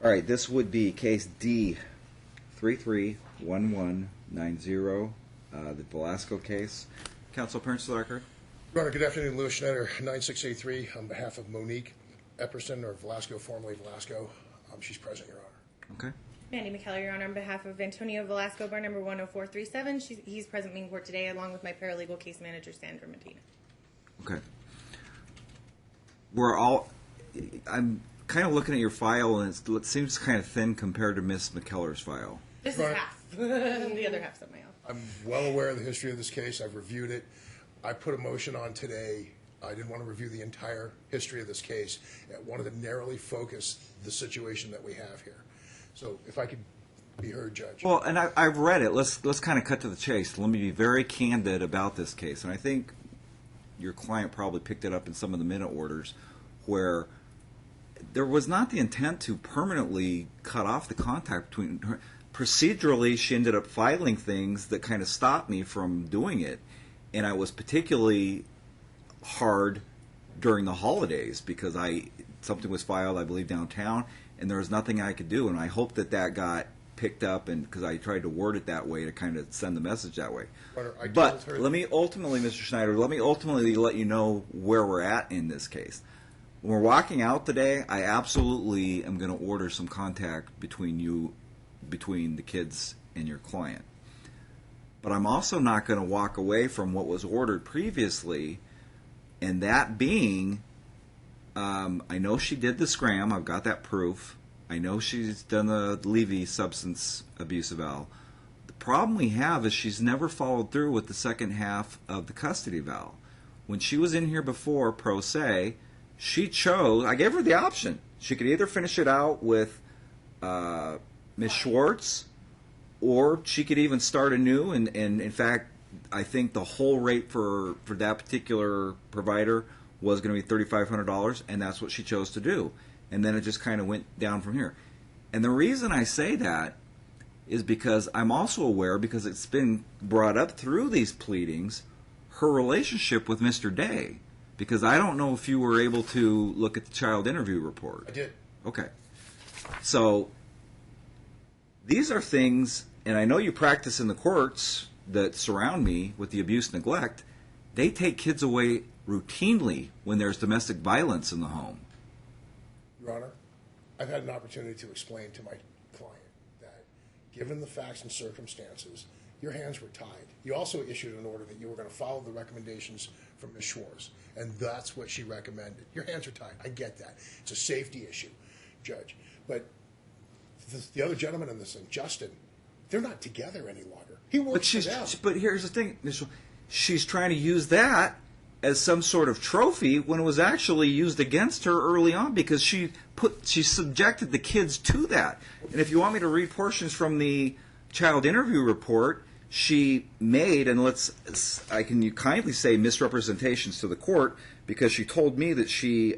All right, this would be case D331190, the Velasco case. Counsel, appearance to the record. Your Honor, good afternoon. Louis Schneider, 9683, on behalf of Monique Epperson, or Velasco, formerly Velasco. She's present, Your Honor. Okay. Mandy McKellar, Your Honor, on behalf of Antonio Velasco, bar number 10437. He's present in court today, along with my paralegal case manager, Sandra Medina. Okay. I'm kind of looking at your file, and it seems kind of thin compared to Miss McKellar's file. This is half. The other half's at my office. I'm well aware of the history of this case. I've reviewed it. I put a motion on today. I didn't want to review the entire history of this case. I wanted to narrowly focus the situation that we have here. So if I could be heard, Judge. Well, and I've read it. Let's kind of cut to the chase. Let me be very candid about this case. And I think your client probably picked it up in some of the minute orders where there was not the intent to permanently cut off the contact between her. Procedurally, she ended up filing things that kind of stopped me from doing it. And I was particularly hard during the holidays because something was filed, I believe, downtown, and there was nothing I could do. And I hope that got picked up, and because I tried to word it that way to kind of send the message that way. But let me ultimately, Mr. Schneider, let you know where we're at in this case. When we're walking out today, I absolutely am going to order some contact between the kids and your client. But I'm also not going to walk away from what was ordered previously, and that being, I know she did the scram. I've got that proof. I know she's done the Levy substance abuse eval. The problem we have is she's never followed through with the second half of the custody eval. When she was in here before, pro se, she chose, I gave her the option. She could either finish it out with Ms. Schwartz, or she could even start anew, and in fact, I think the whole rate for that particular provider was going to be $3,500, and that's what she chose to do. And then it just kind of went down from here. And the reason I say that is because I'm also aware, because it's been brought up through these pleadings, her relationship with Mr. Day. Because I don't know if you were able to look at the child interview report. I did. Okay. So these are things, and I know you practice in the courts that surround me with the abuse neglect. They take kids away routinely when there's domestic violence in the home. Your Honor, I've had an opportunity to explain to my client that given the facts and circumstances, your hands were tied. You also issued an order that you were going to follow the recommendations from Ms. Schwartz, and that's what she recommended. Your hands are tied. I get that. It's a safety issue, Judge. But the other gentleman in this thing, Justin, they're not together any longer. He works for them. But here's the thing, she's trying to use that as some sort of trophy when it was actually used against her early on, because she subjected the kids to that. And if you want me to read portions from the child interview report, she made, and I can kindly say, misrepresentations to the court, because she told me that she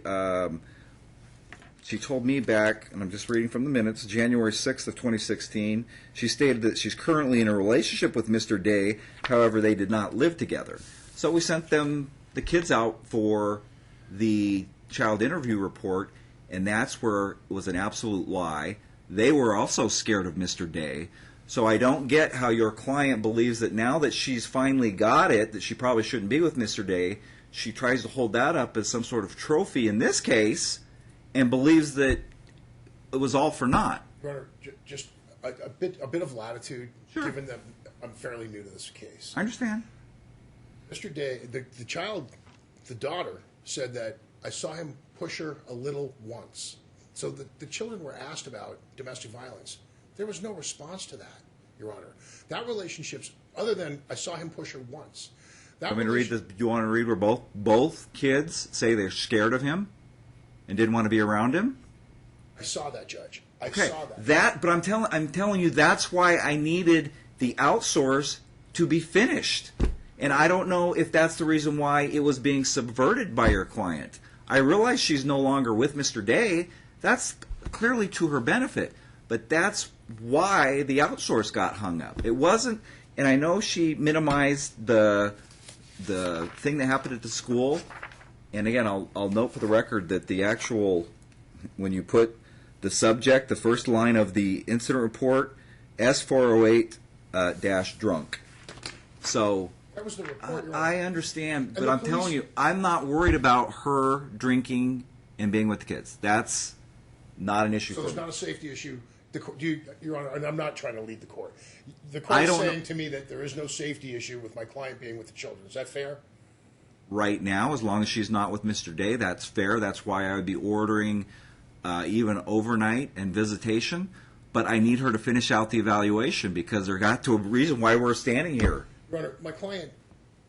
told me back, and I'm just reading from the minutes, January 6th of 2016, she stated that she's currently in a relationship with Mr. Day, however, they did not live together. So we sent the kids out for the child interview report, and that's where it was an absolute lie. They were also scared of Mr. Day. So I don't get how your client believes that now that she's finally got it, that she probably shouldn't be with Mr. Day, she tries to hold that up as some sort of trophy in this case, and believes that it was all for naught. Your Honor, just a bit of latitude, Sure. given that I'm fairly new to this case. I understand. Mr. Day, the daughter, said that I saw him push her a little once. So the children were asked about domestic violence. There was no response to that, Your Honor. That relationship's, other than I saw him push her once. Do you want to read where both kids say they're scared of him and didn't want to be around him? I saw that, Judge. I Okay, saw that. But I'm telling you, that's why I needed the outsource to be finished. And I don't know if that's the reason why it was being subverted by your client. I realize she's no longer with Mr. Day. That's clearly to her benefit. But that's why the outsource got hung up. It wasn't, and I know she minimized the thing that happened at the school. And again, I'll note for the record that the actual, when you put the subject, the first line of the incident report, S408 drunk. So That was the report. Your Honor. I understand, but the I'm police- telling you, I'm not worried about her drinking and being with the kids. That's not an issue So for there's me. not a safety issue. Your Honor, and I'm not trying to lead the court. The I court is don't saying know. to me that there is no safety issue with my client being with the children. Is that fair? Right now, as long as she's not with Mr. Day, that's fair. That's why I would be ordering even overnight and visitation. But I need her to finish out the evaluation because there got to a reason why we're standing here. Your Honor,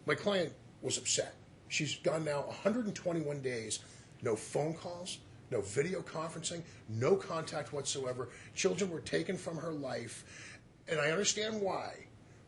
my client was upset. She's gone now 121 days, no phone calls, no video conferencing, no contact whatsoever. Children were taken from her life, and I understand why,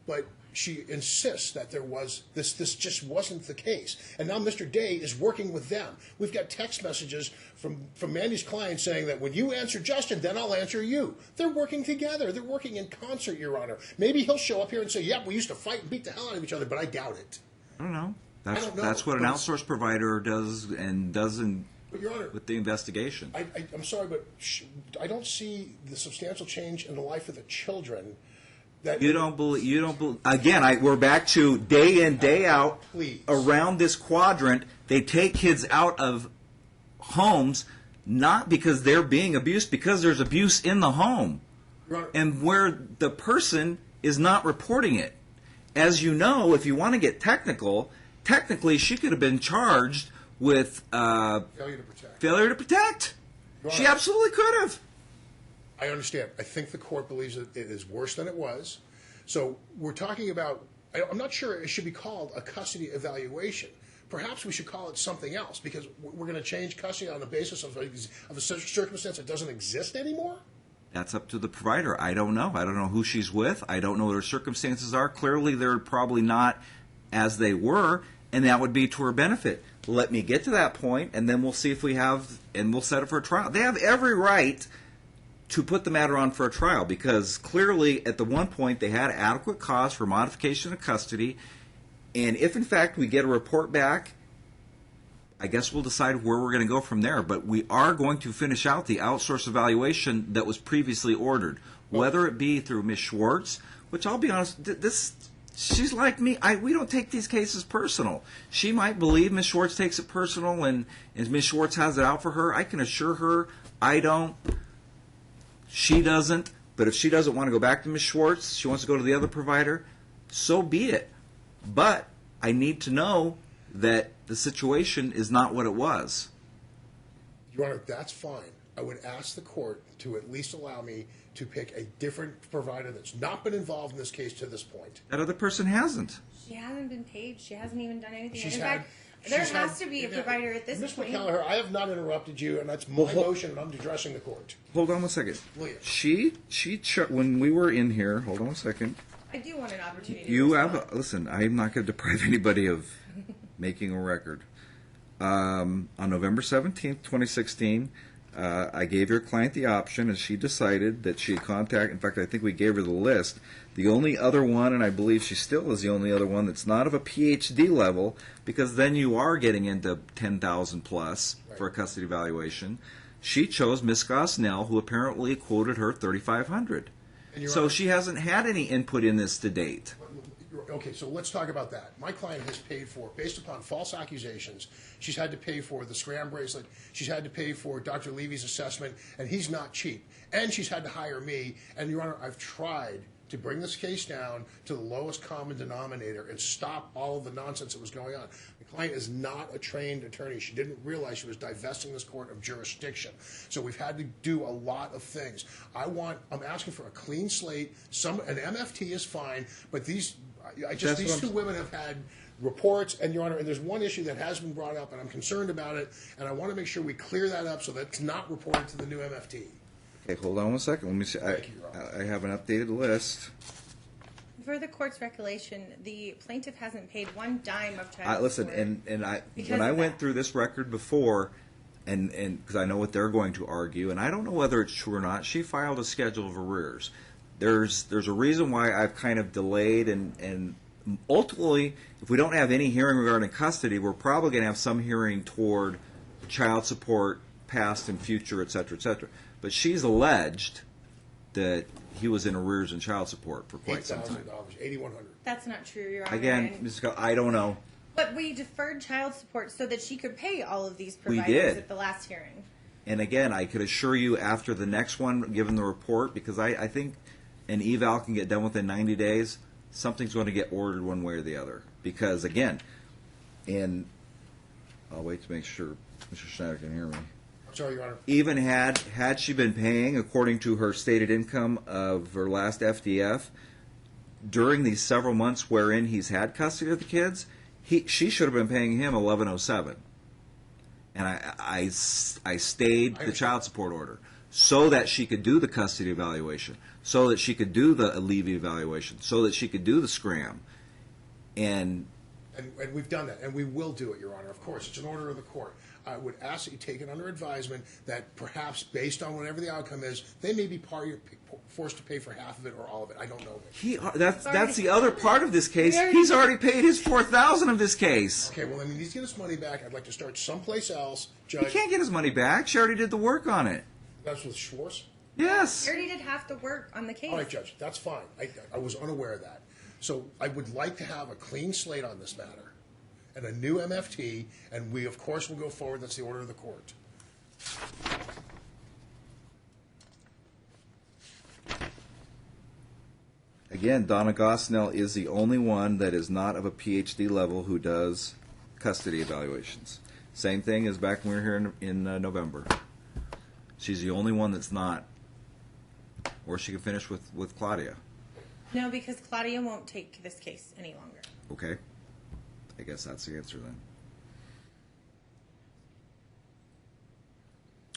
but she insists that there was this just wasn't the case. And now Mr. Day is working with them. We've got text messages from Mandy's client saying that when you answer Justin, then I'll answer you. They're working together. They're working in concert, Your Honor. Maybe he'll show up here and say, "Yep, we used to fight and beat the hell out of each other," but I doubt it. I don't know. I don't know, That's what an but- outsourced provider does and doesn't But Your Honor, with the investigation. I'm sorry, but I don't see the substantial change in the life of the children. That You don't believe. Again, we're back to day in, day out. Please. Around this quadrant, they take kids out of homes not because they're being abused, because there's abuse in the home, Your Honor, and where the person is not reporting it. As you know, if you want to get technically, she could have been charged with failure to protect. failure to protect. Your She Honor. absolutely could have. I understand. I think the court believes that it is worse than it was. So we're talking about, I'm not sure it should be called a custody evaluation. Perhaps we should call it something else because we're going to change custody on the basis of a circumstance that doesn't exist anymore? That's up to the provider. I don't know. I don't know who she's with. I don't know what her circumstances are. Clearly, they're probably not as they were, and that would be to her benefit. Let me get to that point, and then we'll see if we have, and we'll set it for a trial. They have every right to put the matter on for a trial because clearly, at the one point, they had adequate cause for modification of custody, and if, in fact, we get a report back, I guess we'll decide where we're going to go from there. But we are going to finish out the outsource evaluation that was previously ordered, whether it be through Ms. Schwartz, which I'll be honest, she's like me. We don't take these cases personal. She might believe Ms. Schwartz takes it personal, and Ms. Schwartz has it out for her. I can assure her I don't. She doesn't. But if she doesn't want to go back to Ms. Schwartz, she wants to go to the other provider, so be it. But I need to know that the situation is not what it was. Your Honor, that's fine. I would ask the court to at least allow me to pick a different provider that's not been involved in this case to this point. That other person hasn't. She hasn't been paid. She hasn't even done anything. She's In had- fact, there she's has had- to be a provider at this Ms. point. McCallagher, I have not interrupted you, and that's my Well, hold- motion, and I'm addressing the court. Hold on one second. William. When we were in here, hold on one second. I do want an opportunity. You to have, respond. listen, I'm not going to deprive anybody of making a record. On November 17th, 2016, I gave your client the option, and she decided that she had in fact, I think we gave her the list. The only other one, and I believe she still is the only other one that's not of a PhD level, because then you are getting into 10,000 plus for a custody evaluation. She chose Miss Gosnell, who apparently quoted her 3,500. And Your So Honor- she hasn't had any input in this to date. Okay, so let's talk about that. My client has paid for, based upon false accusations, she's had to pay for the scram bracelet, she's had to pay for Dr. Levy's assessment, and he's not cheap. And she's had to hire me, and Your Honor, I've tried to bring this case down to the lowest common denominator and stop all of the nonsense that was going on. The client is not a trained attorney. She didn't realize she was divesting this court of jurisdiction. So we've had to do a lot of things. I'm asking for a clean slate. An MFT is fine, but these two women have had reports, and Your Honor, and there's one issue that has been brought up, and I'm concerned about it, and I want to make sure we clear that up so that it's not reported to the new MFT. Okay, hold on one second. Let me see. Thank you, Your Honor. I have an updated list. For the court's recollection, the plaintiff hasn't paid one dime of child Listen, support. and Because when I of went that. through this record before, and because I know what they're going to argue, and I don't know whether it's true or not. She filed a schedule of arrears. There's a reason why I've kind of delayed, and ultimately, if we don't have any hearing regarding custody, we're probably going to have some hearing toward child support, past and future, et cetera, et cetera. but she's alleged that he was in arrears in child support for quite some time. $8,000, $8,100. That's not true, Your Honor. Again, And- Mrs. Keller, I don't know. But we deferred child support so that she could pay all of these We providers did. at the last hearing. And again, I could assure you after the next one, given the report, because I think an eval can get done within 90 days, something's going to get ordered one way or the other. Because again, and I'll wait to make sure Mr. Schneider can hear me. I'm sorry, Your Honor. Even had she been paying according to her stated income of her last FDF during these several months wherein he's had custody of the kids, she should have been paying him $1107, and I stayed the child support order so that she could do the custody evaluation, so that she could do the leave evaluation, so that she could do the scram, and we've done that, and we will do it, Your Honor. Of course, it's an order of the court. I would ask that you take it under advisement that perhaps, based on whatever the outcome is, they may be forced to pay for half of it or all of it. I don't know. That's the other part of this case. He's already paid his $4,000 of this case. Okay, well, I mean, he's getting his money back. I'd like to start someplace else. He Judge, can't get his money back. She already did the work on it. that's with Schwartz. Yes. She already did half the work on the case. All right, Judge, that's fine. I was unaware of that. So I would like to have a clean slate on this matter and a new MFT, and we, of course, will go forward. That's the order of the court. Again, Donna Gosnell is the only one that is not of a PhD level who does custody evaluations. Same thing as back when we were here in November. She's the only one that's not. Or she can finish with Claudia. No, because Claudia won't take this case any longer. Okay. I guess that's the answer then.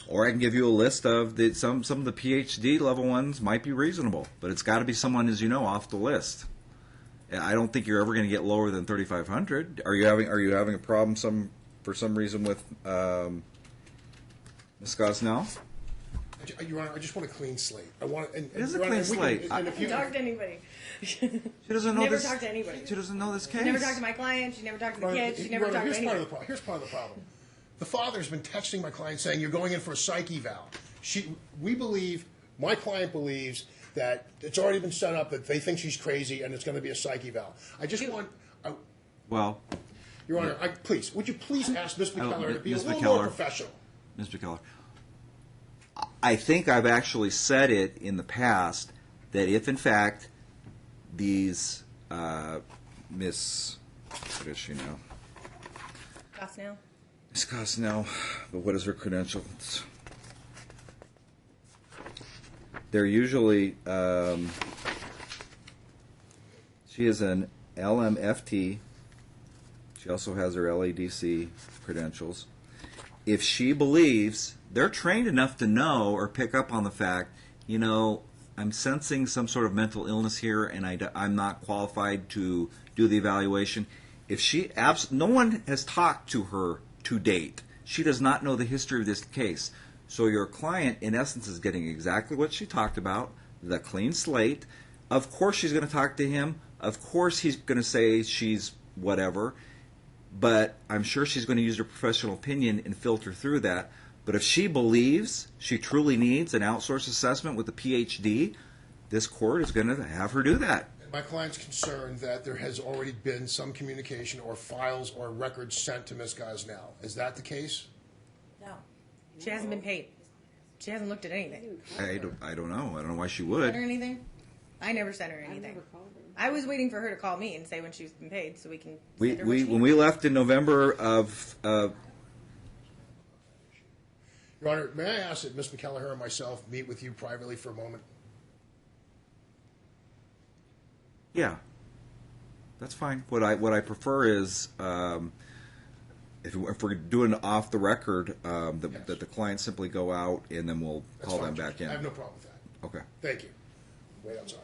Or I can give you a list of some of the PhD level ones might be reasonable, but it's got to be someone, as you know, off the list. And I don't think you're ever going to get lower than 3,500. Are you having a problem for some reason with Ms. Gosnell? Your Honor, I just want a clean slate. I want it is a clean slate. I haven't talked to anybody. She doesn't know Never this. talked to anybody. She doesn't know this case. She never talked to my client. She never talked to the kids. She never talked to Here's anyone. Here's part of the problem. The father's been texting my client saying, you're going in for a psych eval. My client believes that it's already been set up, that they think she's crazy, and it's going to be a psych eval. I just want... Well, Your Honor, please, would you please ask Ms. McKellar to be a Ms. little McKellar. more professional? Mr. Keller, I think I've actually said it in the past that if, in fact, these Miss, what is she now? Gosnell. Miss Gosnell, but what is her credentials? They're usually, she is an LMFT. She also has her LADC credentials. If she believes, they're trained enough to know or pick up on the fact, I'm sensing some sort of mental illness here and I'm not qualified to do the evaluation. If no one has talked to her to date. She does not know the history of this case. So your client, in essence, is getting exactly what she talked about, the clean slate. Of course she's going to talk to him. Of course he's going to say she's whatever. But I'm sure she's going to use her professional opinion and filter through that. But if she believes she truly needs an outsourced assessment with a PhD, this court is going to have her do that. My client's concerned that there has already been some communication or files or records sent to Ms. Gosnell. Is that the case? No. She hasn't been paid. She hasn't looked at anything. I don't know. I don't know why she Sent would. her anything? I never sent her anything. I was waiting for her to call me and say when she's been paid so we can send her what she When we left in November of Your Honor, may I ask that Ms. McKellar and myself meet with you privately for a moment? yeah, that's fine. What I prefer is if we're doing off the record, that the client simply go out and then we'll That's call fine, them back Judge. in. I have no problem with that. Okay. Thank you. Wait outside.